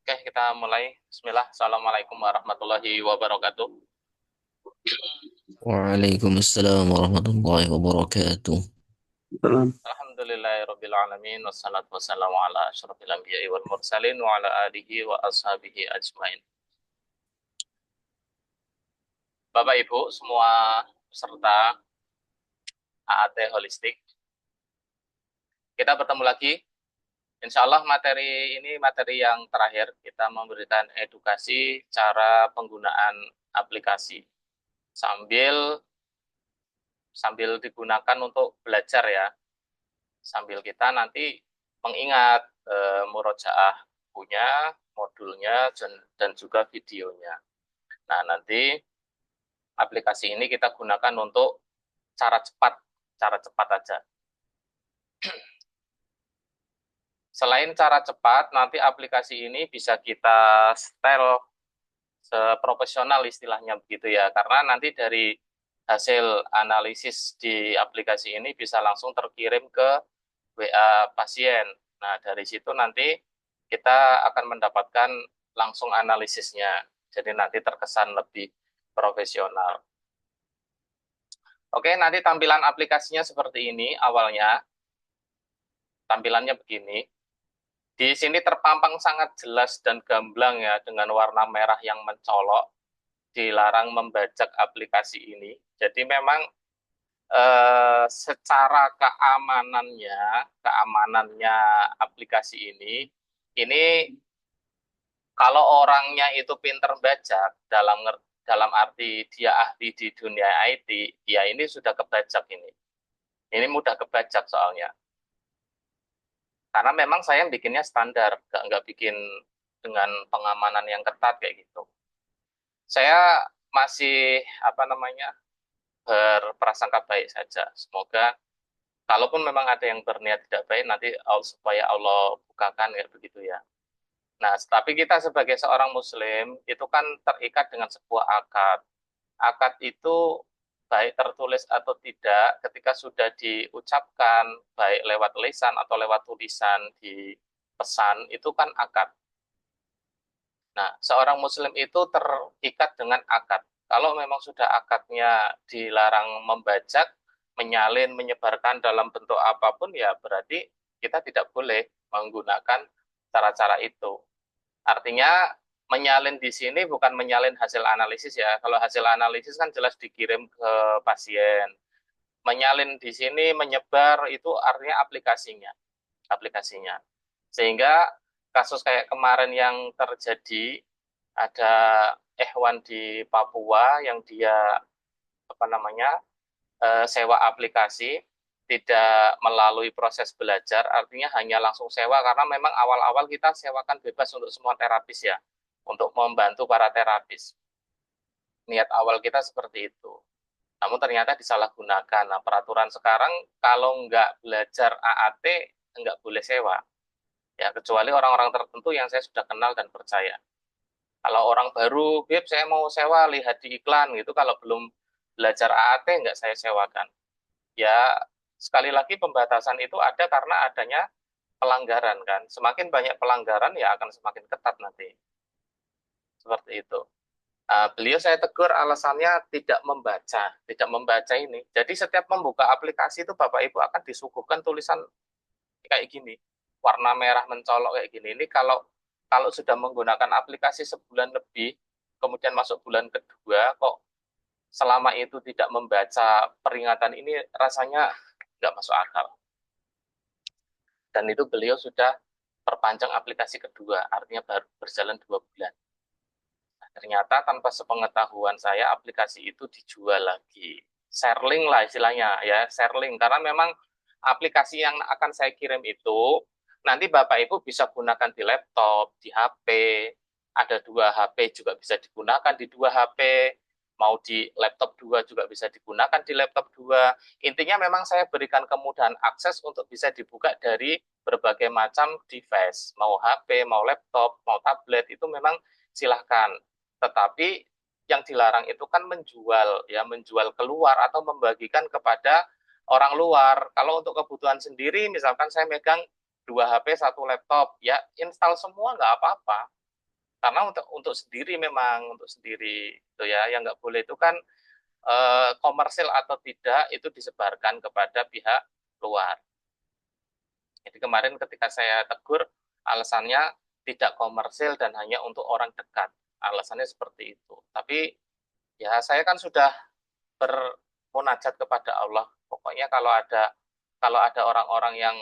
Oke, kita mulai. Bismillah. Assalamualaikum warahmatullahi wabarakatuh. Waalaikumsalam warahmatullahi wabarakatuh. Salam. Alhamdulillahirabbil alamin wassalatu wassalamu ala asyrofil anbiya'i wal mursalin wa ala alihi wa ashabihi ajmain. Bapak Ibu semua peserta AAT holistik, kita bertemu lagi. Insya Allah materi ini materi yang terakhir, kita memberikan edukasi cara penggunaan aplikasi sambil sambil digunakan untuk belajar ya, sambil kita nanti mengingat murojaah punya modulnya dan juga videonya. Nah, nanti aplikasi ini kita gunakan untuk cara cepat aja. Selain cara cepat, nanti aplikasi ini bisa kita setel seprofesional istilahnya begitu ya, karena nanti dari hasil analisis di aplikasi ini bisa langsung terkirim ke WA pasien. Nah, dari situ nanti kita akan mendapatkan langsung analisisnya. Jadi nanti terkesan lebih profesional. Oke, nanti tampilan aplikasinya seperti ini awalnya. Tampilannya begini. Di sini terpampang sangat jelas dan gamblang ya dengan warna merah yang mencolok. Dilarang membajak aplikasi ini. Jadi memang secara keamanannya aplikasi ini kalau orangnya itu pinter bajak dalam arti dia ahli di dunia IT, ya ini sudah kebajak ini. Ini mudah kebajak soalnya. Karena memang saya bikinnya standar, nggak bikin dengan pengamanan yang ketat kayak gitu. Saya masih berprasangka baik saja. Semoga kalaupun memang ada yang berniat tidak baik, nanti supaya Allah bukakan kayak begitu ya. Nah, tapi kita sebagai seorang Muslim itu kan terikat dengan sebuah akad. Akad itu baik tertulis atau tidak, ketika sudah diucapkan, baik lewat lisan atau lewat tulisan di pesan, itu kan akad. Nah, seorang Muslim itu terikat dengan akad. Kalau memang sudah akadnya dilarang membajak, menyalin, menyebarkan dalam bentuk apapun, ya berarti kita tidak boleh menggunakan cara-cara itu. Artinya menyalin di sini bukan menyalin hasil analisis ya. Kalau hasil analisis kan jelas dikirim ke pasien. Menyalin di sini menyebar itu artinya aplikasinya. Sehingga kasus kayak kemarin yang terjadi ada Ehwan di Papua yang dia sewa aplikasi tidak melalui proses belajar, artinya hanya langsung sewa karena memang awal-awal kita sewakan bebas untuk semua terapis ya, untuk membantu para terapis. Niat awal kita seperti itu. Namun ternyata disalahgunakan. Nah, peraturan sekarang kalau nggak belajar AAT, nggak boleh sewa. Ya, kecuali orang-orang tertentu yang saya sudah kenal dan percaya. Kalau orang baru, Beb, saya mau sewa, lihat di iklan gitu, kalau belum belajar AAT, nggak saya sewakan. Ya, sekali lagi pembatasan itu ada karena adanya pelanggaran kan. Semakin banyak pelanggaran ya akan semakin ketat nanti. Seperti itu. Beliau saya tegur alasannya tidak membaca ini. Jadi setiap membuka aplikasi itu Bapak Ibu akan disuguhkan tulisan kayak gini, warna merah mencolok kayak gini. Ini kalau kalau sudah menggunakan aplikasi sebulan lebih, kemudian masuk bulan kedua, kok selama itu tidak membaca peringatan ini rasanya nggak masuk akal. Dan itu beliau sudah perpanjang aplikasi kedua, artinya baru berjalan 2 bulan. Nah, ternyata tanpa sepengetahuan saya aplikasi itu dijual lagi. Sharing lah istilahnya ya, sharing. Karena memang aplikasi yang akan saya kirim itu nanti Bapak Ibu bisa gunakan di laptop, di HP, ada 2 HP juga bisa digunakan di 2 HP, mau di laptop 2 juga bisa digunakan di laptop 2. Intinya memang saya berikan kemudahan akses untuk bisa dibuka dari berbagai macam device, mau HP, mau laptop, mau tablet, itu memang silahkan. Tetapi yang dilarang itu kan menjual, ya menjual keluar atau membagikan kepada orang luar. Kalau untuk kebutuhan sendiri, misalkan saya megang 2 HP, 1 laptop, ya install semua nggak apa-apa. Karena untuk sendiri memang untuk sendiri itu ya, yang nggak boleh itu kan komersil atau tidak itu disebarkan kepada pihak luar. Jadi kemarin ketika saya tegur, alasannya tidak komersil dan hanya untuk orang dekat. Alasannya seperti itu. Tapi ya saya kan sudah bermunajat kepada Allah. Pokoknya kalau ada orang-orang yang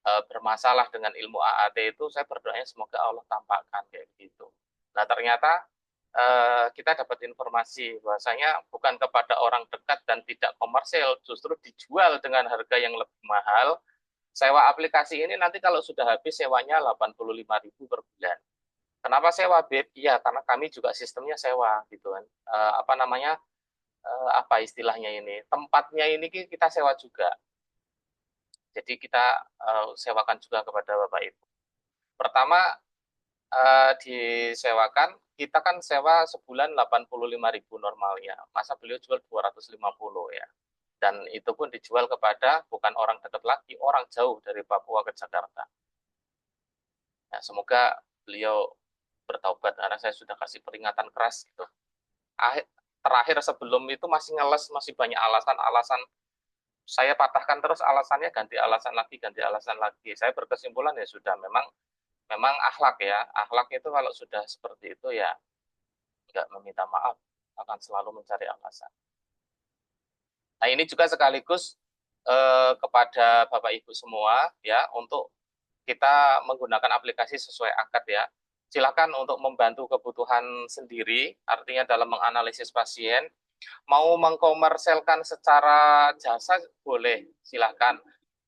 bermasalah dengan ilmu AAT itu, saya berdoanya semoga Allah tampakkan kayak gitu. Nah ternyata kita dapat informasi bahwasanya bukan kepada orang dekat dan tidak komersil, justru dijual dengan harga yang lebih mahal. Sewa aplikasi ini nanti kalau sudah habis sewanya 85.000 per bulan. Kenapa sewa, Beb? Iya, karena kami juga sistemnya sewa gitu kan. Apa namanya? Apa istilahnya ini? Tempatnya ini kita sewa juga. Jadi kita sewakan juga kepada Bapak Ibu. Pertama disewakan, kita kan sewa sebulan 85.000 normalnya. Masa beliau jual 250 ya. Dan itu pun dijual kepada bukan orang dekat lagi, orang jauh dari Papua ke Jakarta. Nah, semoga beliau bertaubat karena saya sudah kasih peringatan keras gitu. Terakhir sebelum itu masih ngeles, masih banyak alasan-alasan. Saya patahkan terus alasannya, ganti alasan lagi, ganti alasan lagi. Saya berkesimpulan ya sudah, memang akhlak ya. Akhlak itu kalau sudah seperti itu ya nggak meminta maaf, akan selalu mencari alasan. Nah ini juga sekaligus kepada Bapak Ibu semua ya untuk kita menggunakan aplikasi sesuai akad ya. Silakan untuk membantu kebutuhan sendiri, artinya dalam menganalisis pasien. Mau mengkomerselkan secara jasa boleh, silakan.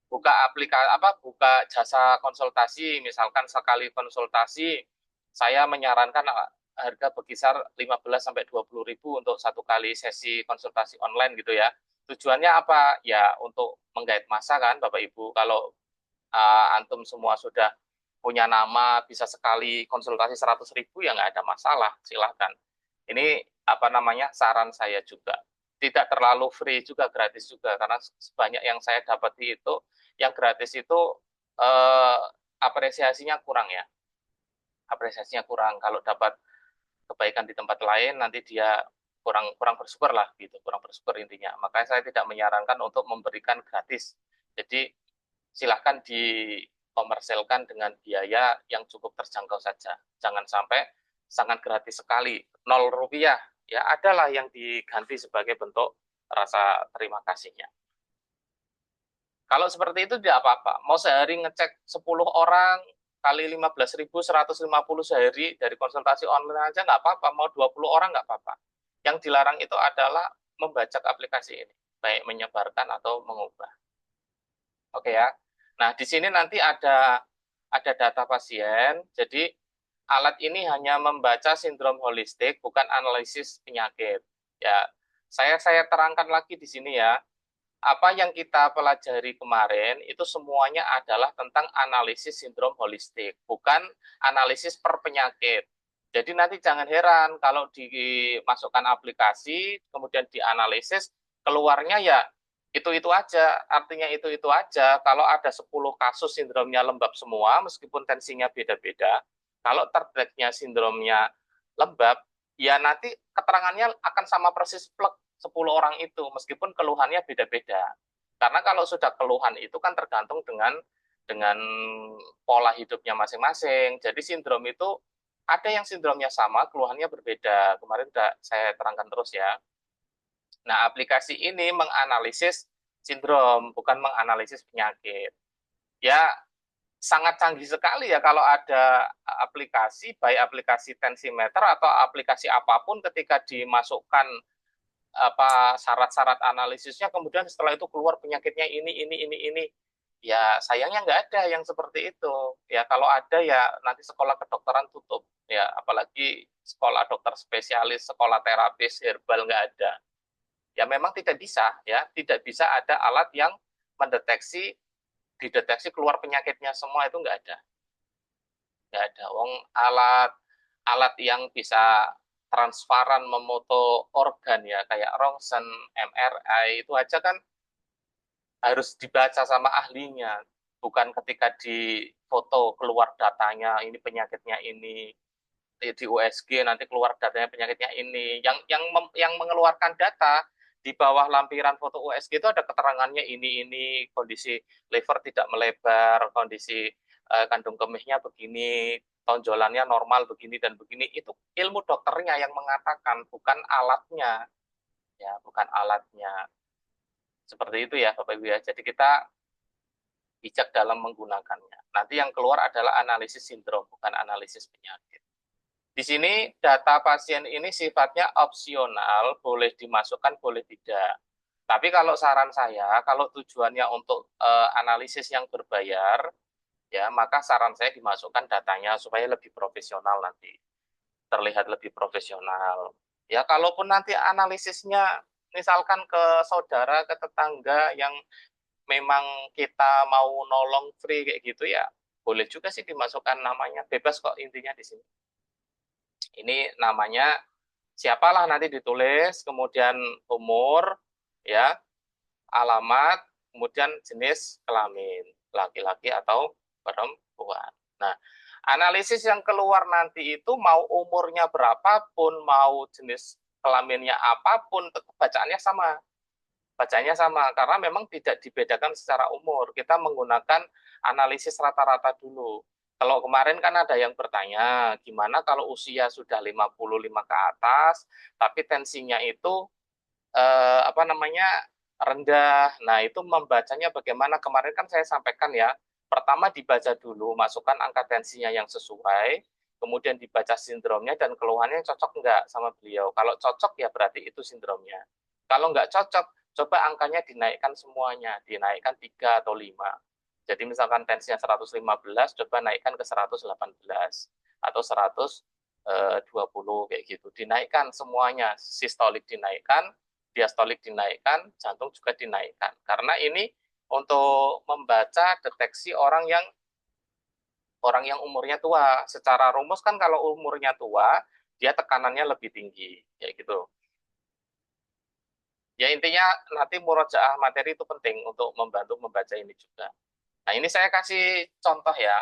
Buka aplikasi buka jasa konsultasi, misalkan sekali konsultasi saya menyarankan harga berkisar 15 sampai 20.000 untuk satu kali sesi konsultasi online gitu ya. Tujuannya apa? Ya untuk menggait massa kan Bapak Ibu. Kalau antum semua sudah punya nama bisa sekali konsultasi 100.000 ya nggak ada masalah, silahkan. Ini apa namanya saran saya juga. Tidak terlalu free juga, gratis juga karena sebanyak yang saya dapati itu yang gratis itu eh, apresiasinya kurang ya. Apresiasinya kurang. Kalau dapat kebaikan di tempat lain nanti dia kurang kurang bersyukur lah gitu, kurang bersyukur intinya. Makanya saya tidak menyarankan untuk memberikan gratis. Jadi silahkan dikomersilkan dengan biaya yang cukup terjangkau saja. Jangan sampai sangat gratis sekali, 0 rupiah. Ya adalah yang diganti sebagai bentuk rasa terima kasihnya. Kalau seperti itu tidak apa-apa. Mau sehari ngecek 10 orang kali 15.000, 150 sehari dari konsultasi online aja nggak apa-apa. Mau 20 orang nggak apa-apa. Yang dilarang itu adalah membajak aplikasi ini, baik menyebarkan atau mengubah. Oke ya. Nah, di sini nanti ada data pasien. Jadi alat ini hanya membaca sindrom holistik, bukan analisis penyakit. Ya, saya terangkan lagi di sini ya. Apa yang kita pelajari kemarin itu semuanya adalah tentang analisis sindrom holistik, bukan analisis per penyakit. Jadi nanti jangan heran kalau dimasukkan aplikasi, kemudian dianalisis, keluarnya ya itu aja, artinya itu aja. Kalau ada 10 kasus sindromnya lembab semua, meskipun tensinya beda-beda, kalau terdeteknya sindromnya lembab, ya nanti keterangannya akan sama persis plek 10 orang itu, meskipun keluhannya beda-beda. Karena kalau sudah keluhan itu kan tergantung dengan pola hidupnya masing-masing. Jadi sindrom itu ada yang sindromnya sama, keluhannya berbeda. Kemarin sudah saya terangkan terus ya. Nah, aplikasi ini menganalisis sindrom, bukan menganalisis penyakit. Ya, sangat canggih sekali ya kalau ada aplikasi, baik aplikasi tensimeter atau aplikasi apapun ketika dimasukkan apa syarat-syarat analisisnya, kemudian setelah itu keluar penyakitnya ini. Ya, sayangnya nggak ada yang seperti itu. Ya, kalau ada ya nanti sekolah kedokteran tutup. Ya, apalagi sekolah dokter spesialis, sekolah terapis herbal nggak ada. Ya memang tidak bisa ya, tidak bisa ada alat yang dideteksi keluar penyakitnya semua itu nggak ada. Wong alat alat yang bisa transparan memoto organ ya kayak rongsen, MRI itu aja kan harus dibaca sama ahlinya, bukan ketika di foto keluar datanya ini penyakitnya ini. di USG nanti keluar datanya penyakitnya ini. Yang mengeluarkan data di bawah lampiran foto USG itu ada keterangannya ini kondisi liver tidak melebar, kondisi kandung kemihnya begini, tonjolannya normal begini dan begini. Itu ilmu dokternya yang mengatakan, bukan alatnya, ya, bukan alatnya. Seperti itu ya Bapak Ibu ya. Jadi kita bijak dalam menggunakannya. Nanti yang keluar adalah analisis sindrom, bukan analisis penyakit. Di sini data pasien ini sifatnya opsional, boleh dimasukkan, boleh tidak. Tapi kalau saran saya, kalau tujuannya untuk analisis yang berbayar, ya maka saran saya dimasukkan datanya supaya lebih profesional nanti, terlihat lebih profesional. Ya kalaupun nanti analisisnya misalkan ke saudara, ke tetangga yang memang kita mau nolong free kayak gitu ya, boleh juga sih dimasukkan namanya, bebas kok intinya di sini. Ini namanya siapalah nanti ditulis, kemudian umur, ya, alamat, kemudian jenis kelamin, laki-laki atau perempuan. Nah, analisis yang keluar nanti itu mau umurnya berapapun, mau jenis kelaminnya apapun, tetap bacaannya sama. Bacaannya sama, karena memang tidak dibedakan secara umur. Kita menggunakan analisis rata-rata dulu. Kalau kemarin kan ada yang bertanya, gimana kalau usia sudah 55 ke atas, tapi tensinya itu apa namanya rendah. Nah, itu membacanya bagaimana? Kemarin kan saya sampaikan ya, pertama dibaca dulu, masukkan angka tensinya yang sesuai, kemudian dibaca sindromnya dan keluhannya cocok enggak sama beliau. Kalau cocok ya berarti itu sindromnya. Kalau enggak cocok, coba angkanya dinaikkan semuanya, dinaikkan 3 atau 5. Jadi misalkan tensinya 115, coba naikkan ke 118 atau 120 kayak gitu. Dinaikkan semuanya, sistolik dinaikkan, diastolik dinaikkan, jantung juga dinaikkan. Karena ini untuk membaca deteksi orang yang umurnya tua. Secara rumus kan kalau umurnya tua, dia tekanannya lebih tinggi, kayak gitu. Ya intinya nanti murojaah materi itu penting untuk membantu membaca ini juga. Nah ini saya kasih contoh ya.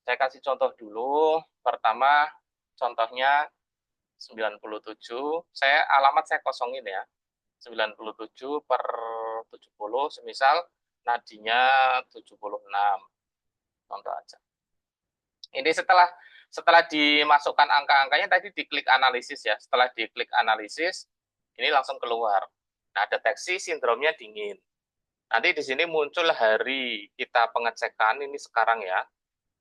Saya kasih contoh dulu. Pertama contohnya 97. Alamat saya kosongin ya. 97 per 70, semisal nadinya 76. Contoh aja. Ini setelah dimasukkan angka-angkanya tadi diklik analisis ya. Setelah diklik analisis, ini langsung keluar. Nah, deteksi sindromnya dingin. Nanti di sini muncul hari kita pengecekan ini sekarang ya.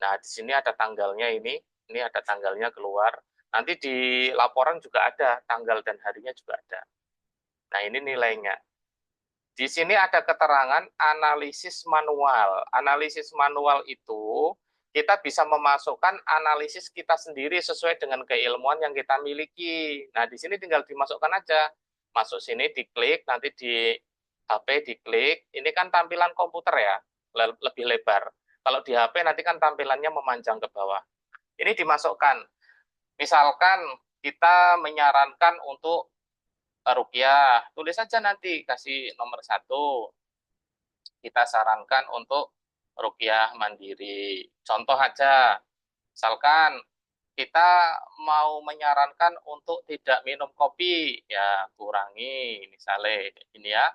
Nah, di sini ada tanggalnya ini ada tanggalnya keluar. Nanti di laporan juga ada tanggal dan harinya juga ada. Nah, ini nilainya. Di sini ada keterangan analisis manual. Analisis manual itu kita bisa memasukkan analisis kita sendiri sesuai dengan keilmuan yang kita miliki. Nah, di sini tinggal dimasukkan aja. Masuk sini, diklik, nanti di HP diklik. Ini kan tampilan komputer ya, lebih lebar. Kalau di HP nanti kan tampilannya memanjang ke bawah. Ini dimasukkan. Misalkan kita menyarankan untuk rupiah, tulis saja nanti, kasih nomor 1. Kita sarankan untuk rupiah mandiri. Contoh aja, misalkan kita mau menyarankan untuk tidak minum kopi, ya kurangi, misalnya ini ya,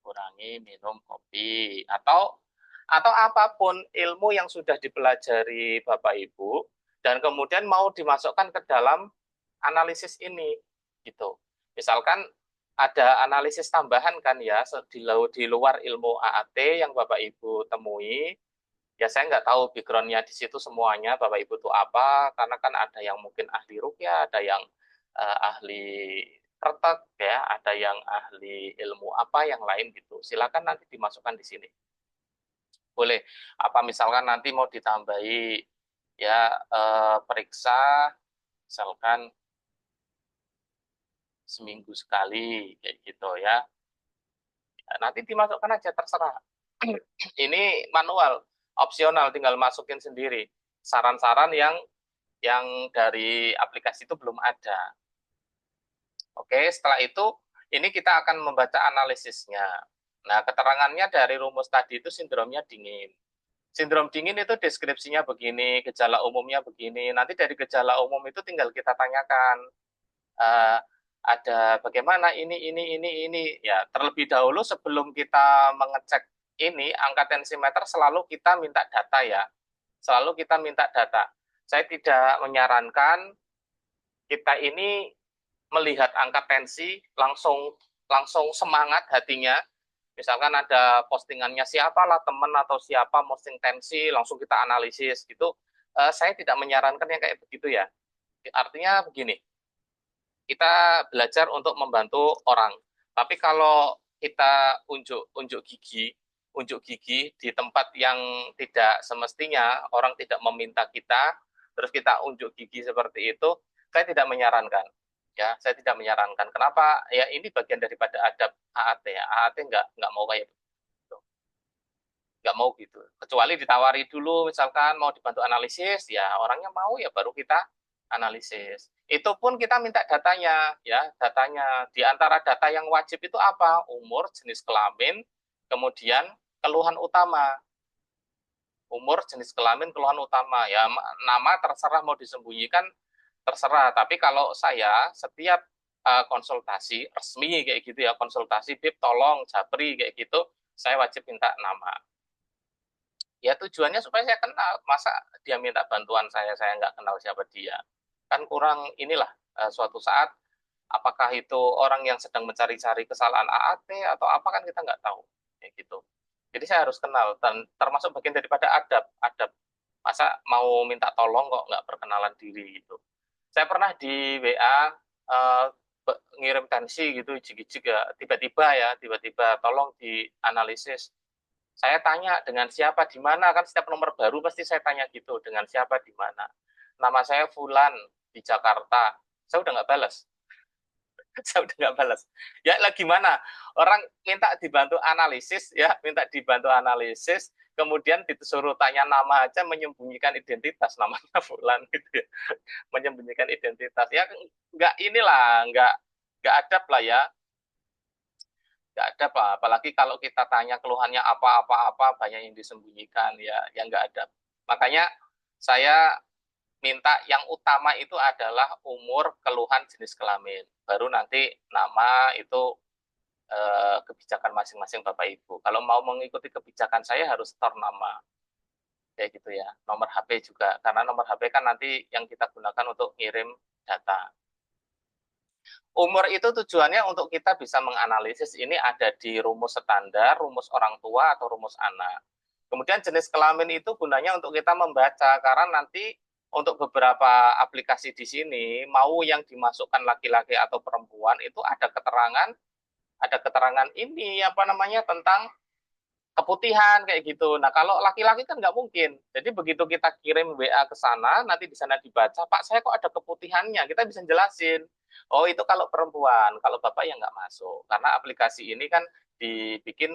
kurangi minum kopi. Atau apapun ilmu yang sudah dipelajari Bapak Ibu, dan kemudian mau dimasukkan ke dalam analisis ini, gitu. Misalkan ada analisis tambahan kan ya di luar ilmu AAT yang Bapak Ibu temui. Ya saya nggak tahu backgroundnya di situ semuanya Bapak Ibu itu apa, karena kan ada yang mungkin ahli rukyah, ada yang ahli retek ya, ada yang ahli ilmu apa yang lain gitu. Silakan nanti dimasukkan di sini. Boleh. Apa misalkan nanti mau ditambahi ya periksa misalkan seminggu sekali kayak gitu ya. Nanti dimasukkan aja terserah. Ini manual, opsional, tinggal masukin sendiri. Saran-saran yang dari aplikasi itu belum ada. Oke, setelah itu ini kita akan membaca analisisnya. Nah, keterangannya dari rumus tadi itu sindromnya dingin. Sindrom dingin itu deskripsinya begini, gejala umumnya begini. Nanti dari gejala umum itu tinggal kita tanyakan, uh, ada bagaimana ini. Ya, terlebih dahulu sebelum kita mengecek ini, angka tensimeter selalu kita minta data ya. Selalu kita minta data. Saya tidak menyarankan kita ini melihat angka tensi langsung langsung semangat hatinya. Misalkan ada postingannya siapa lah teman atau siapa posting tensi, langsung kita analisis gitu. Saya tidak menyarankan yang kayak begitu ya. Artinya begini, kita belajar untuk membantu orang. Tapi kalau kita unjuk gigi di tempat yang tidak semestinya, orang tidak meminta kita, terus kita unjuk gigi seperti itu, saya tidak menyarankan. Ya, saya tidak menyarankan. Kenapa? Ya ini bagian daripada adab AAT ya. AAT nggak mau kayak gitu, nggak mau gitu. Kecuali ditawari dulu, misalkan mau dibantu analisis, ya orangnya mau ya baru kita analisis. Itu pun kita minta datanya, ya datanya. Di antara data yang wajib itu apa? Umur, jenis kelamin, kemudian keluhan utama. Umur, jenis kelamin, keluhan utama. Ya nama terserah mau disembunyikan, terserah. Tapi kalau saya setiap konsultasi resmi kayak gitu ya, konsultasi Bib tolong Japri kayak gitu, saya wajib minta nama. Ya tujuannya supaya saya kenal. Masa dia minta bantuan saya nggak kenal siapa dia. Kan kurang inilah, suatu saat apakah itu orang yang sedang mencari-cari kesalahan AAT atau apa kan kita nggak tahu. Kayak gitu. Jadi saya harus kenal dan termasuk bagian daripada adab. Masa mau minta tolong kok nggak perkenalan diri gitu. Saya pernah di WA ngirim tensi gitu, jig-jig ya, tiba-tiba tolong dianalisis. Saya tanya dengan siapa di mana, kan setiap nomor baru pasti saya tanya gitu, dengan siapa di mana. Nama saya Fulan di Jakarta. Saya udah nggak balas. Saya udah nggak balas. Ya lagi mana? Orang minta dibantu analisis, ya minta dibantu analisis, kemudian disuruh tanya nama aja menyembunyikan identitas, namanya Fulan gitu ya. Menyembunyikan identitas. Ya nggak inilah, nggak adab lah ya. Nggak ada apa, apalagi kalau kita tanya keluhannya apa banyak yang disembunyikan ya, yang nggak ada. Makanya saya minta yang utama itu adalah umur, keluhan, jenis kelamin, baru nanti nama itu kebijakan masing-masing Bapak Ibu. Kalau mau mengikuti kebijakan saya harus store nama kayak gitu ya, nomor HP juga, karena nomor HP kan nanti yang kita gunakan untuk ngirim data. Umur itu tujuannya untuk kita bisa menganalisis ini ada di rumus standar, rumus orang tua, atau rumus anak. Kemudian jenis kelamin itu gunanya untuk kita membaca, karena nanti untuk beberapa aplikasi di sini, mau yang dimasukkan laki-laki atau perempuan, itu ada keterangan ini, apa namanya, tentang keputihan kayak gitu. Nah, kalau laki-laki kan nggak mungkin. Jadi begitu kita kirim WA ke sana, nanti di sana dibaca, Pak, saya kok ada keputihannya. Kita bisa jelasin. Oh, itu kalau perempuan, kalau bapak ya nggak masuk. Karena aplikasi ini kan dibikin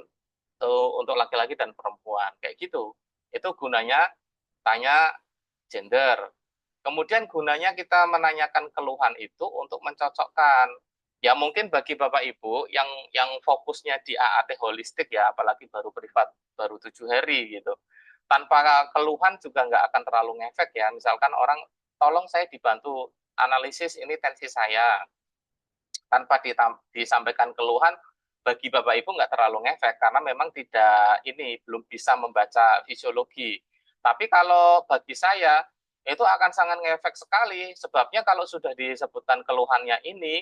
tuh untuk laki-laki dan perempuan kayak gitu. Itu gunanya tanya gender. Kemudian gunanya kita menanyakan keluhan itu untuk mencocokkan. Ya mungkin bagi Bapak Ibu yang fokusnya di AAT holistik ya, apalagi baru privat baru 7 hari gitu. Tanpa keluhan juga nggak akan terlalu ngefek ya. Misalkan orang, tolong saya dibantu analisis ini tensi saya. Tanpa disampaikan keluhan, bagi Bapak Ibu nggak terlalu ngefek karena memang tidak ini belum bisa membaca fisiologi. Tapi kalau bagi saya itu akan sangat ngefek sekali. Sebabnya kalau sudah disebutkan keluhannya ini,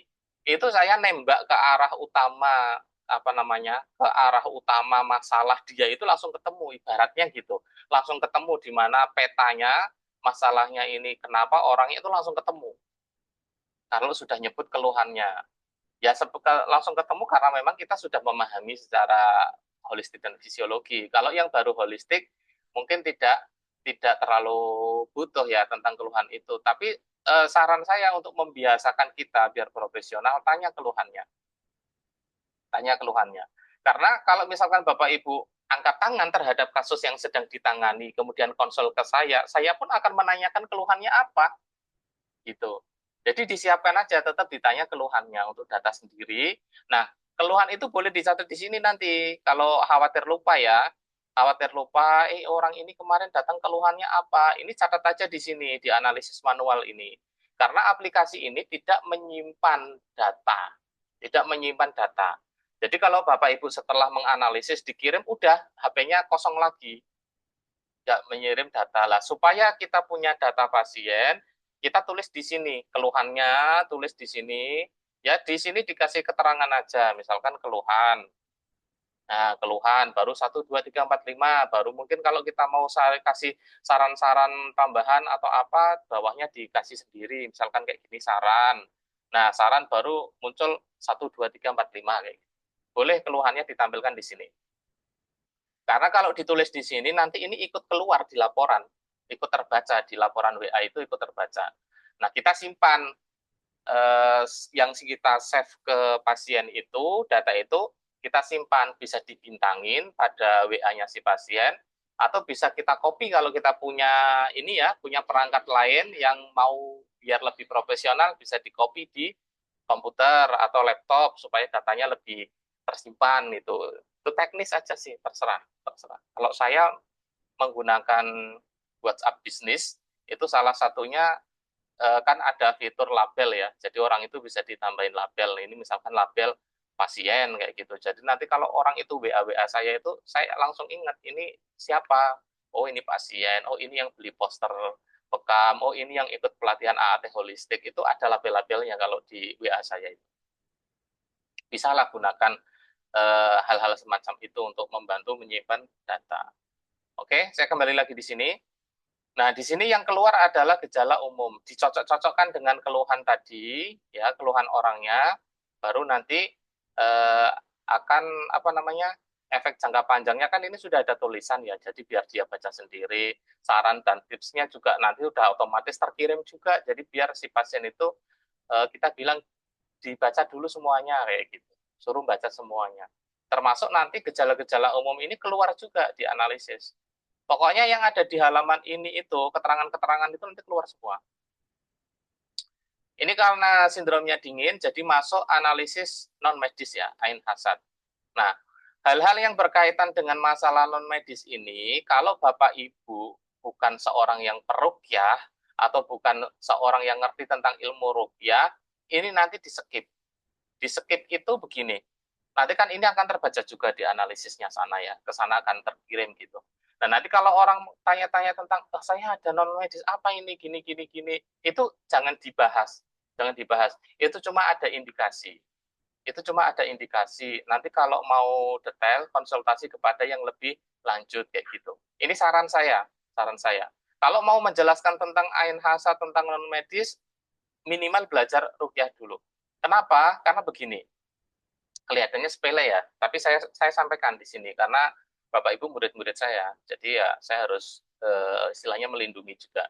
itu saya nembak ke arah utama, apa namanya, ke arah utama masalah dia itu langsung ketemu, ibaratnya gitu, langsung ketemu di mana petanya masalahnya ini, kenapa orangnya itu langsung ketemu kalau sudah nyebut keluhannya. Ya langsung ketemu karena memang kita sudah memahami secara holistik dan fisiologi. Kalau yang baru holistik mungkin tidak terlalu butuh ya tentang keluhan itu. Tapi saran saya untuk membiasakan kita biar profesional, tanya keluhannya. Tanya keluhannya. Karena kalau misalkan Bapak Ibu angkat tangan terhadap kasus yang sedang ditangani, kemudian konsul ke saya pun akan menanyakan keluhannya apa. Gitu. Jadi disiapkan aja, tetap ditanya keluhannya untuk data sendiri. Nah, keluhan itu boleh dicatat di sini nanti. Kalau khawatir lupa ya, khawatir lupa, orang ini kemarin datang keluhannya apa, ini catat aja di sini, di analisis manual ini. Karena aplikasi ini tidak menyimpan data, tidak menyimpan data. Jadi kalau Bapak Ibu setelah menganalisis dikirim, udah HP-nya kosong lagi, tidak mengirim data lah. Supaya kita punya data pasien, kita tulis di sini keluhannya, tulis di sini. Ya di sini dikasih keterangan aja, misalkan keluhan. Nah, keluhan baru 1, 2, 3, 4, 5, baru mungkin kalau kita mau kasih saran-saran tambahan atau apa, bawahnya dikasih sendiri, misalkan kayak gini saran. Nah, saran baru muncul 1, 2, 3, 4, 5 kayak gitu. Boleh keluhannya ditampilkan di sini. Karena kalau ditulis di sini nanti ini ikut keluar di laporan, ikut terbaca di laporan WA itu ikut terbaca. Nah, kita simpan yang kita save ke pasien itu, data itu kita simpan, bisa dibintangin pada WA-nya si pasien, atau bisa kita copy kalau kita punya ini ya, punya perangkat lain yang mau biar lebih profesional, bisa di copy di komputer atau laptop supaya datanya lebih tersimpan itu. Itu teknis aja sih, terserah, terserah. Kalau saya menggunakan WhatsApp bisnis itu salah satunya kan ada fitur label ya. Jadi orang itu bisa ditambahin label. Ini misalkan label pasien kayak gitu. Jadi nanti kalau orang itu WA saya itu saya langsung ingat ini siapa. Oh ini pasien. Oh ini yang beli poster bekam. Oh ini yang ikut pelatihan AAT holistik. Itu ada label-labelnya kalau di WA saya itu. Bisa lah gunakan hal-hal semacam itu untuk membantu menyimpan data. Oke, saya kembali lagi di sini. Nah, di sini yang keluar adalah gejala umum. Dicocok-cocokkan dengan keluhan tadi, ya, keluhan orangnya, baru nanti akan apa namanya? Efek jangka panjangnya kan ini sudah ada tulisan ya. Jadi biar dia baca sendiri, saran dan tipsnya juga nanti udah otomatis terkirim juga. Jadi biar si pasien itu kita bilang dibaca dulu semuanya kayak gitu. Suruh baca semuanya. Termasuk nanti gejala-gejala umum ini keluar juga di analisis. Pokoknya yang ada di halaman ini itu, keterangan-keterangan itu nanti keluar semua. Ini karena sindromnya dingin, jadi masuk analisis non-medis ya, Ain Hasad. Nah, hal-hal yang berkaitan dengan masalah non-medis ini, kalau Bapak Ibu bukan seorang yang perukyah, atau bukan seorang yang ngerti tentang ilmu rukyah, ini nanti di-skip. Di-skip itu begini, nanti kan ini akan terbaca juga di analisisnya sana ya, ke sana akan terkirim gitu. Nah nanti kalau orang tanya-tanya tentang saya ada non medis apa ini gini gini gini, itu jangan dibahas, jangan dibahas. Itu cuma ada indikasi, itu cuma ada indikasi. Nanti kalau mau detail konsultasi kepada yang lebih lanjut kayak gitu. Ini saran saya, saran saya. Kalau mau menjelaskan tentang ain hasa tentang non medis, minimal belajar rukyah dulu. Kenapa? Karena begini, kelihatannya sepele ya, tapi saya sampaikan di sini karena Bapak Ibu murid-murid saya, jadi ya saya harus istilahnya melindungi juga.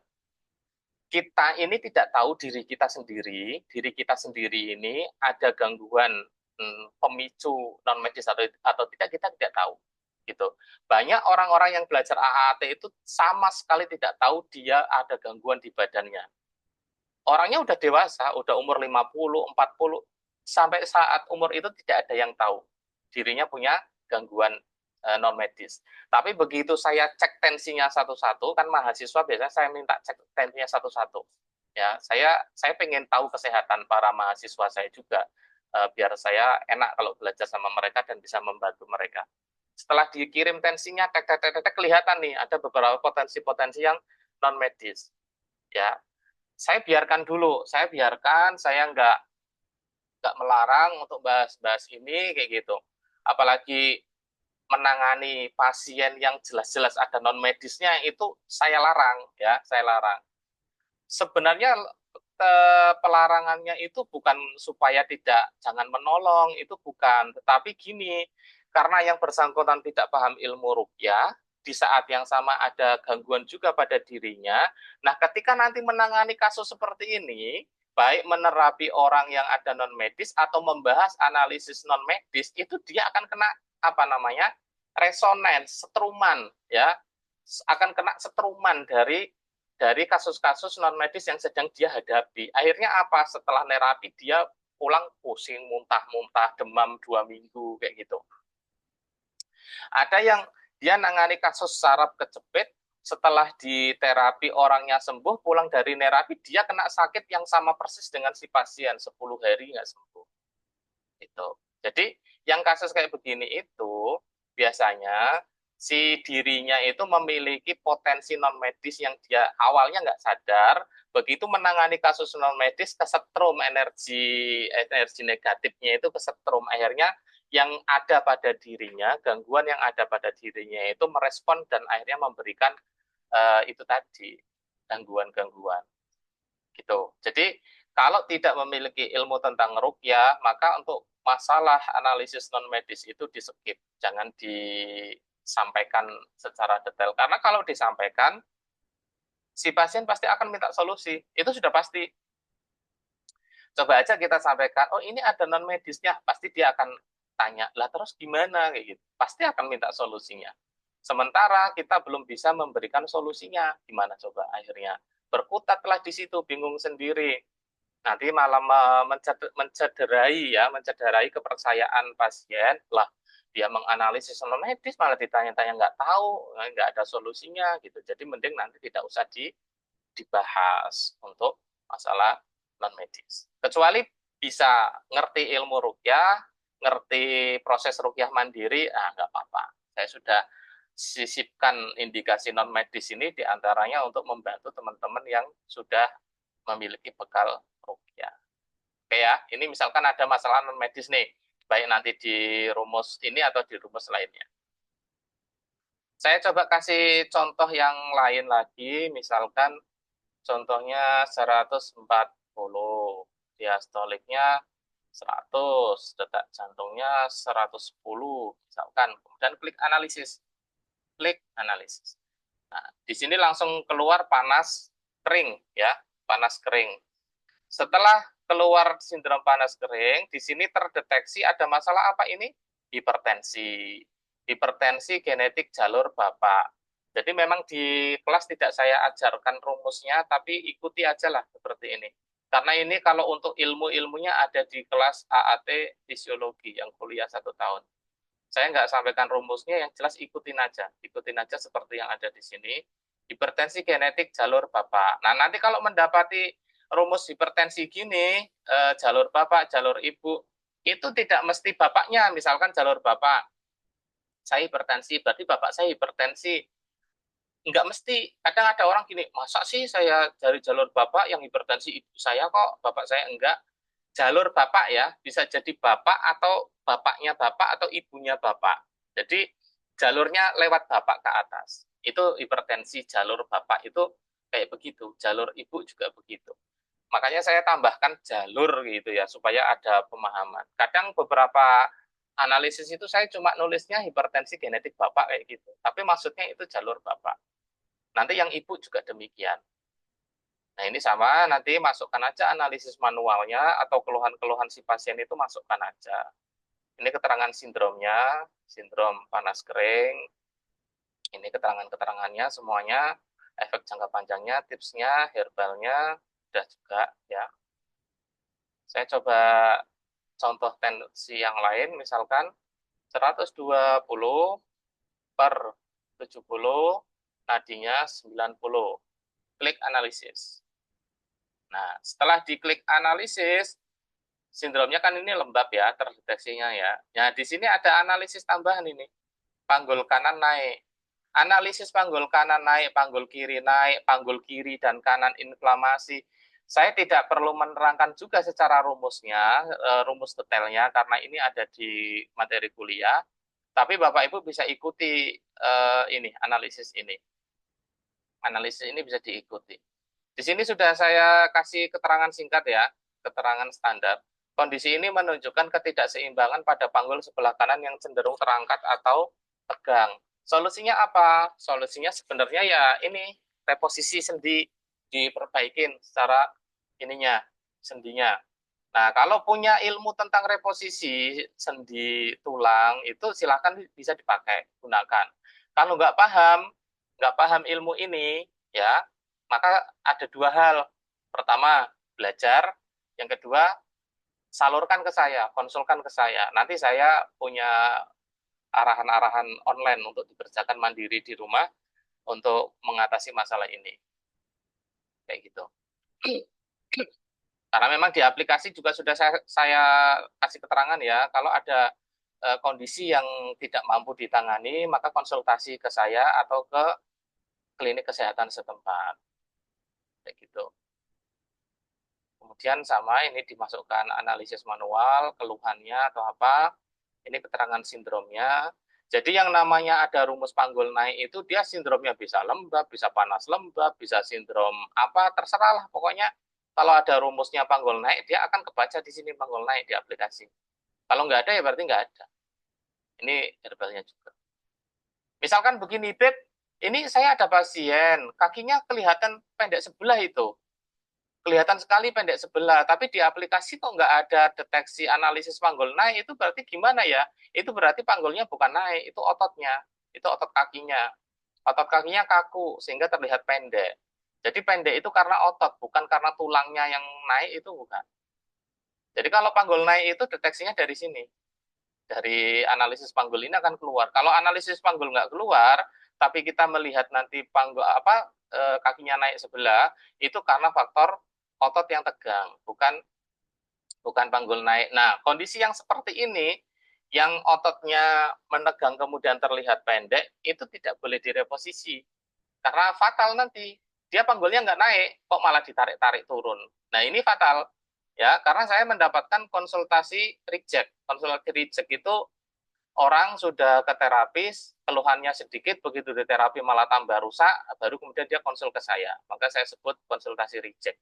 Kita ini tidak tahu diri kita sendiri ini ada gangguan pemicu non medis atau tidak, kita tidak tahu gitu. Banyak orang-orang yang belajar AAT itu sama sekali tidak tahu dia ada gangguan di badannya. Orangnya udah dewasa, udah umur 50, 40, sampai saat umur itu tidak ada yang tahu dirinya punya gangguan non medis. Tapi begitu saya cek tensinya satu-satu, kan mahasiswa biasanya saya minta cek tensinya satu-satu. Ya, saya pengen tahu kesehatan para mahasiswa saya juga, biar saya enak kalau belajar sama mereka dan bisa membantu mereka. Setelah dikirim tensinya, kelihatan nih ada beberapa potensi-potensi yang non medis. Ya, saya biarkan dulu, saya nggak melarang untuk bahas-bahas ini kayak gitu. Apalagi menangani pasien yang jelas-jelas ada non medisnya itu saya larang ya, saya larang. Sebenarnya pelarangannya itu bukan supaya jangan menolong, itu bukan, tetapi gini, karena yang bersangkutan tidak paham ilmu rukyah, di saat yang sama ada gangguan juga pada dirinya. Nah, ketika nanti menangani kasus seperti ini, baik menerapi orang yang ada non medis atau membahas analisis non medis, itu dia akan kena apa namanya? Resonans, setruman ya. Akan kena setruman dari kasus-kasus non medis yang sedang dia hadapi. Akhirnya apa? Setelah terapi dia pulang pusing, muntah-muntah, demam 2 minggu kayak gitu. Ada yang Dia nangani kasus saraf kejepit, setelah di terapi orangnya sembuh, pulang dari terapi dia kena sakit yang sama persis dengan si pasien, 10 hari nggak sembuh. Itu. Jadi yang kasus kayak begini itu biasanya si dirinya itu memiliki potensi non medis yang dia awalnya nggak sadar, begitu menangani kasus non medis kesetrum energi negatifnya itu kesetrum, akhirnya yang ada pada dirinya, gangguan yang ada pada dirinya itu merespon dan akhirnya memberikan itu tadi gangguan-gangguan gitu. Jadi kalau tidak memiliki ilmu tentang rukyah, maka untuk masalah analisis non medis itu di skip, jangan disampaikan secara detail. Karena kalau disampaikan, si pasien pasti akan minta solusi. Itu sudah pasti. Coba aja kita sampaikan, oh ini ada non medisnya, pasti dia akan tanya, lah terus gimana kayak gitu. Pasti akan minta solusinya. Sementara kita belum bisa memberikan solusinya, gimana coba akhirnya berkutatlah di situ, bingung sendiri. Nanti malah mencederai kepercayaan pasien lah, dia menganalisis non medis malah ditanya-tanya nggak tahu, nggak ada solusinya gitu. Jadi mending nanti tidak usah dibahas untuk masalah non medis, kecuali bisa ngerti ilmu rukyah, ngerti proses rukyah mandiri, nggak apa-apa. Saya sudah sisipkan indikasi non medis ini diantaranya untuk membantu teman-teman yang sudah memiliki bekal rukyah. Oke ya, ini misalkan ada masalah non medis nih, baik nanti di rumus ini atau di rumus lainnya. Saya coba kasih contoh yang lain lagi, misalkan contohnya 140, diastoliknya 100, detak jantungnya 110, misalkan. Kemudian klik analisis. Klik analisis. Nah, di sini langsung keluar panas kering ya, panas kering. Setelah keluar sindrom panas kering, di sini terdeteksi ada masalah apa ini? Hipertensi. Hipertensi genetik jalur bapak. Jadi memang di kelas tidak saya ajarkan rumusnya, tapi ikuti aja lah seperti ini. Karena ini kalau untuk ilmu-ilmunya ada di kelas AAT fisiologi yang kuliah 1 tahun. Saya nggak sampaikan rumusnya, yang jelas ikutin aja. Ikutin aja seperti yang ada di sini. Hipertensi genetik jalur bapak. Nah, nanti kalau mendapati rumus hipertensi gini, jalur bapak, jalur ibu, itu tidak mesti bapaknya, misalkan jalur bapak. Saya hipertensi, berarti bapak saya hipertensi. Enggak mesti. Kadang ada orang gini, masa sih saya dari jalur bapak yang hipertensi ibu saya kok, bapak saya enggak. Jalur bapak ya, bisa jadi bapak atau bapaknya bapak atau ibunya bapak. Jadi jalurnya lewat bapak ke atas. Itu hipertensi jalur bapak itu kayak begitu. Jalur ibu juga begitu. Makanya saya tambahkan jalur gitu ya, supaya ada pemahaman. Kadang beberapa analisis itu saya cuma nulisnya hipertensi genetik bapak kayak gitu. Tapi maksudnya itu jalur bapak. Nanti yang ibu juga demikian. Nah, ini sama, nanti masukkan aja analisis manualnya atau keluhan-keluhan si pasien itu masukkan aja. Ini keterangan sindromnya, sindrom panas kering. Ini keterangan-keterangannya semuanya, efek jangka panjangnya, tipsnya, herbalnya, udah juga ya. Saya coba contoh tensi yang lain, misalkan 120 per 70, nadinya 90. Klik analisis. Nah, setelah diklik analisis, sindromnya kan ini lembab ya, terdeteksinya ya. Nah, di sini ada analisis tambahan ini. Panggul kanan naik. Analisis panggul kanan naik, panggul kiri naik, panggul kiri dan kanan inflamasi. Saya tidak perlu menerangkan juga secara rumusnya, rumus detailnya, karena ini ada di materi kuliah. Tapi Bapak Ibu bisa ikuti ini, analisis ini. Analisis ini bisa diikuti. Di sini sudah saya kasih keterangan singkat ya, keterangan standar. Kondisi ini menunjukkan ketidakseimbangan pada panggul sebelah kanan yang cenderung terangkat atau tegang. Solusinya apa? Solusinya sebenarnya ya ini, reposisi sendi diperbaikin secara ininya, sendinya. Nah, kalau punya ilmu tentang reposisi sendi tulang itu silakan bisa dipakai, gunakan. Kalau nggak paham ilmu ini, ya maka ada dua hal. Pertama, belajar. Yang kedua, salurkan ke saya, konsulkan ke saya. Nanti saya punya arahan-arahan online untuk dikerjakan mandiri di rumah untuk mengatasi masalah ini. Kayak gitu. Karena memang di aplikasi juga sudah saya kasih keterangan ya, kalau ada kondisi yang tidak mampu ditangani, maka konsultasi ke saya atau ke klinik kesehatan setempat. Kayak gitu. Kemudian sama ini dimasukkan analisis manual, keluhannya atau apa, ini keterangan sindromnya. Jadi yang namanya ada rumus panggul naik itu dia sindromnya bisa lembab, bisa panas lembab, bisa sindrom apa, terserah lah. Pokoknya kalau ada rumusnya panggul naik, dia akan kebaca di sini panggul naik di aplikasi. Kalau nggak ada ya berarti nggak ada. Ini herbalnya juga. Misalkan begini, Beb, ini saya ada pasien, kakinya kelihatan pendek sebelah itu. Kelihatan sekali pendek sebelah, tapi di aplikasi kok nggak ada deteksi analisis panggul naik, itu berarti gimana ya? Itu berarti panggulnya bukan naik, itu ototnya, itu otot kakinya. Otot kakinya kaku, sehingga terlihat pendek. Jadi pendek itu karena otot, bukan karena tulangnya yang naik, itu bukan. Jadi kalau panggul naik itu deteksinya dari sini. Dari analisis panggul ini akan keluar. Kalau analisis panggul nggak keluar, tapi kita melihat nanti panggul apa kakinya naik sebelah, itu karena faktor otot yang tegang, bukan panggul naik. Nah, kondisi yang seperti ini, yang ototnya menegang kemudian terlihat pendek, itu tidak boleh direposisi. Karena fatal nanti. Dia panggulnya nggak naik, kok malah ditarik-tarik turun. Nah, ini fatal. Ya, karena saya mendapatkan konsultasi reject. Konsultasi reject itu orang sudah ke terapis, keluhannya sedikit, begitu di terapi malah tambah rusak, baru kemudian dia konsul ke saya. Maka saya sebut konsultasi reject.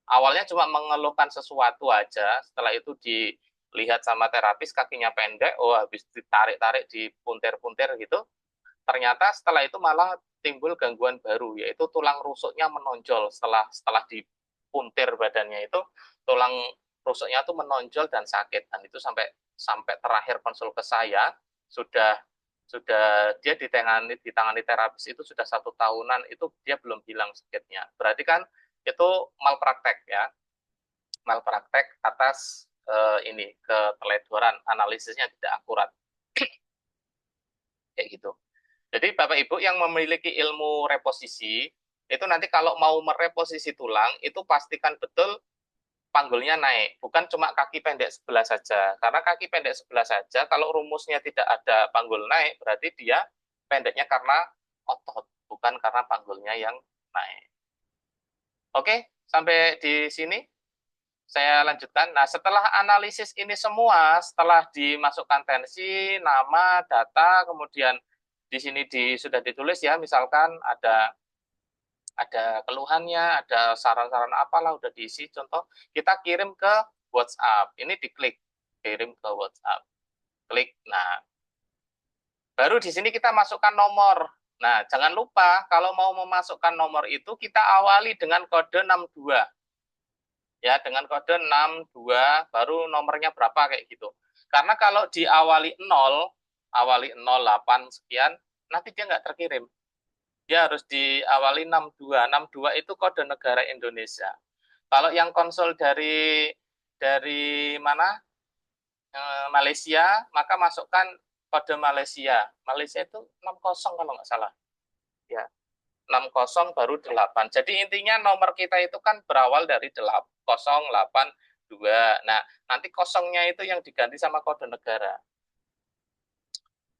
Awalnya cuma mengeluhkan sesuatu aja, setelah itu dilihat sama terapis kakinya pendek, oh habis ditarik-tarik, dipuntir-puntir gitu, ternyata setelah itu malah timbul gangguan baru, yaitu tulang rusuknya menonjol setelah dipuntir badannya itu, tulang rusuknya itu menonjol dan sakit, dan itu sampai terakhir konsul ke saya sudah dia ditangani terapis itu sudah 1 tahunan, itu dia belum hilang sakitnya. Berarti kan itu malpraktek ya, malpraktek atas ini keteledoran, analisisnya tidak akurat kayak gitu. Jadi Bapak Ibu yang memiliki ilmu reposisi, itu nanti kalau mau mereposisi tulang, itu pastikan betul panggulnya naik. Bukan cuma kaki pendek sebelah saja. Karena kaki pendek sebelah saja, kalau rumusnya tidak ada panggul naik, berarti dia pendeknya karena otot, bukan karena panggulnya yang naik. Oke, sampai di sini saya lanjutkan. Nah, setelah analisis ini semua, setelah dimasukkan tensi, nama, data, kemudian di sini sudah ditulis ya, misalkan ada keluhannya, ada saran-saran apalah udah diisi, contoh kita kirim ke WhatsApp. Ini diklik, kirim ke WhatsApp. Klik. Nah, baru di sini kita masukkan nomor. Nah, jangan lupa kalau mau memasukkan nomor itu kita awali dengan kode 62. Ya, dengan kode 62 baru nomornya berapa kayak gitu. Karena kalau diawali 0, awali 08 sekian, nanti dia nggak terkirim. Dia harus diawali 62. 62 itu kode negara Indonesia. Kalau yang konsul dari mana? Malaysia, maka masukkan kode Malaysia. Malaysia itu 60 kalau nggak salah. Ya, 60 baru 8. Jadi intinya nomor kita itu kan berawal dari 082. Nah, nanti kosongnya itu yang diganti sama kode negara.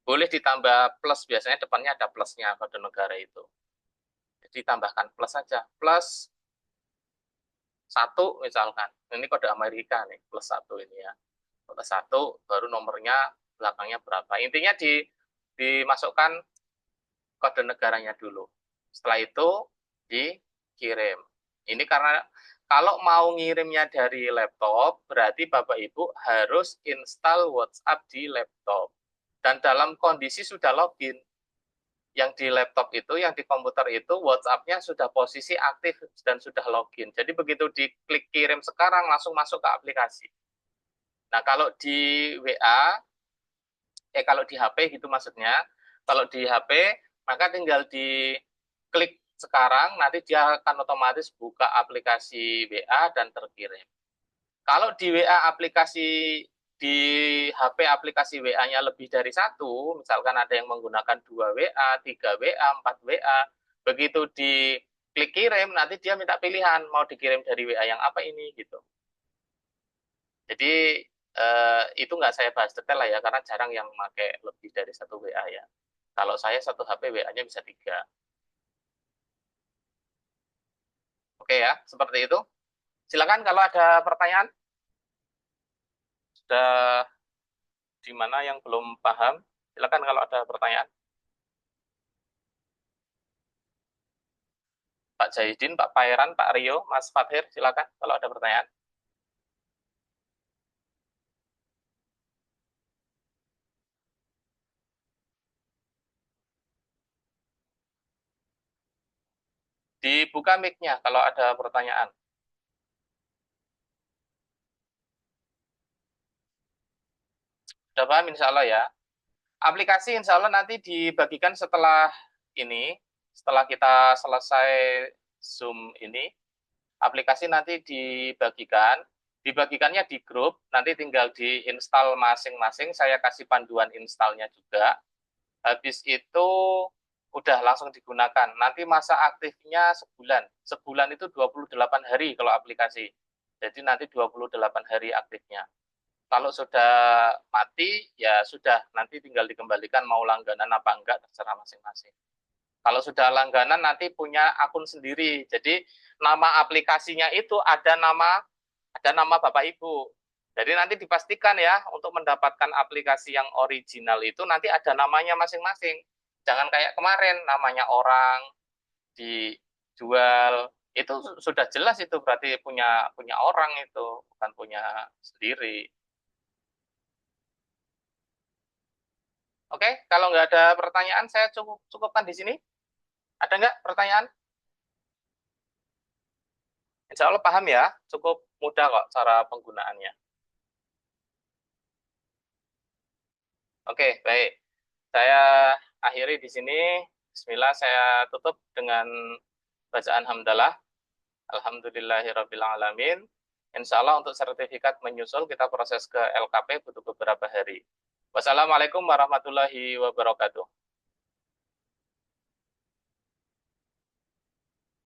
Boleh ditambah plus, biasanya depannya ada plusnya kode negara itu. Jadi tambahkan plus saja. Plus 1 misalkan. Ini kode Amerika nih, plus 1 ini ya. Plus 1 baru nomornya belakangnya berapa. Intinya dimasukkan kode negaranya dulu. Setelah itu dikirim. Ini karena kalau mau ngirimnya dari laptop, berarti Bapak Ibu harus install WhatsApp di laptop. Dan dalam kondisi sudah login. Yang di laptop itu, yang di komputer itu, WhatsApp-nya sudah posisi aktif dan sudah login. Jadi begitu diklik kirim sekarang, langsung masuk ke aplikasi. Nah, kalau di WA, kalau di HP gitu maksudnya, kalau di HP, maka tinggal diklik sekarang, nanti dia akan otomatis buka aplikasi WA dan terkirim. Kalau di WA aplikasi di HP aplikasi WA-nya lebih dari satu, misalkan ada yang menggunakan 2 WA, 3 WA, 4 WA, begitu di klik kirim, nanti dia minta pilihan, mau dikirim dari WA yang apa ini, gitu. Jadi, itu nggak saya bahas detail lah ya, karena jarang yang pakai lebih dari satu WA ya. Kalau saya satu HP WA-nya bisa 3. Oke ya, seperti itu. Silakan kalau ada pertanyaan. Sudah di mana yang belum paham, silakan kalau ada pertanyaan. Pak Jahidin, Pak Pairan, Pak Rio, Mas Fathir, silakan kalau ada pertanyaan. Dibuka mic-nya kalau ada pertanyaan. Sudah paham insya Allah ya. Aplikasi insya Allah nanti dibagikan setelah ini, setelah kita selesai Zoom ini, aplikasi nanti dibagikannya di grup, nanti tinggal diinstal masing-masing, saya kasih panduan installnya juga. Habis itu udah langsung digunakan. Nanti masa aktifnya sebulan. Sebulan itu 28 hari kalau aplikasi. Jadi nanti 28 hari aktifnya. Kalau sudah mati, ya sudah. Nanti tinggal dikembalikan mau langganan apa enggak, terserah masing-masing. Kalau sudah langganan, nanti punya akun sendiri. Jadi nama aplikasinya itu ada nama Bapak Ibu. Jadi nanti dipastikan ya, untuk mendapatkan aplikasi yang original itu nanti ada namanya masing-masing. Jangan kayak kemarin, namanya orang dijual. Itu sudah jelas, itu berarti punya punya orang, itu bukan punya sendiri. Oke, kalau nggak ada pertanyaan, saya cukupkan di sini. Ada nggak pertanyaan? Insya Allah paham ya, cukup mudah kok cara penggunaannya. Oke, baik. Saya akhiri di sini. Bismillah, saya tutup dengan bacaan hamdalah. Alhamdulillahirrabbilalamin. Insya Allah untuk sertifikat menyusul kita proses ke LKP butuh beberapa hari. Wassalamualaikum warahmatullahi wabarakatuh.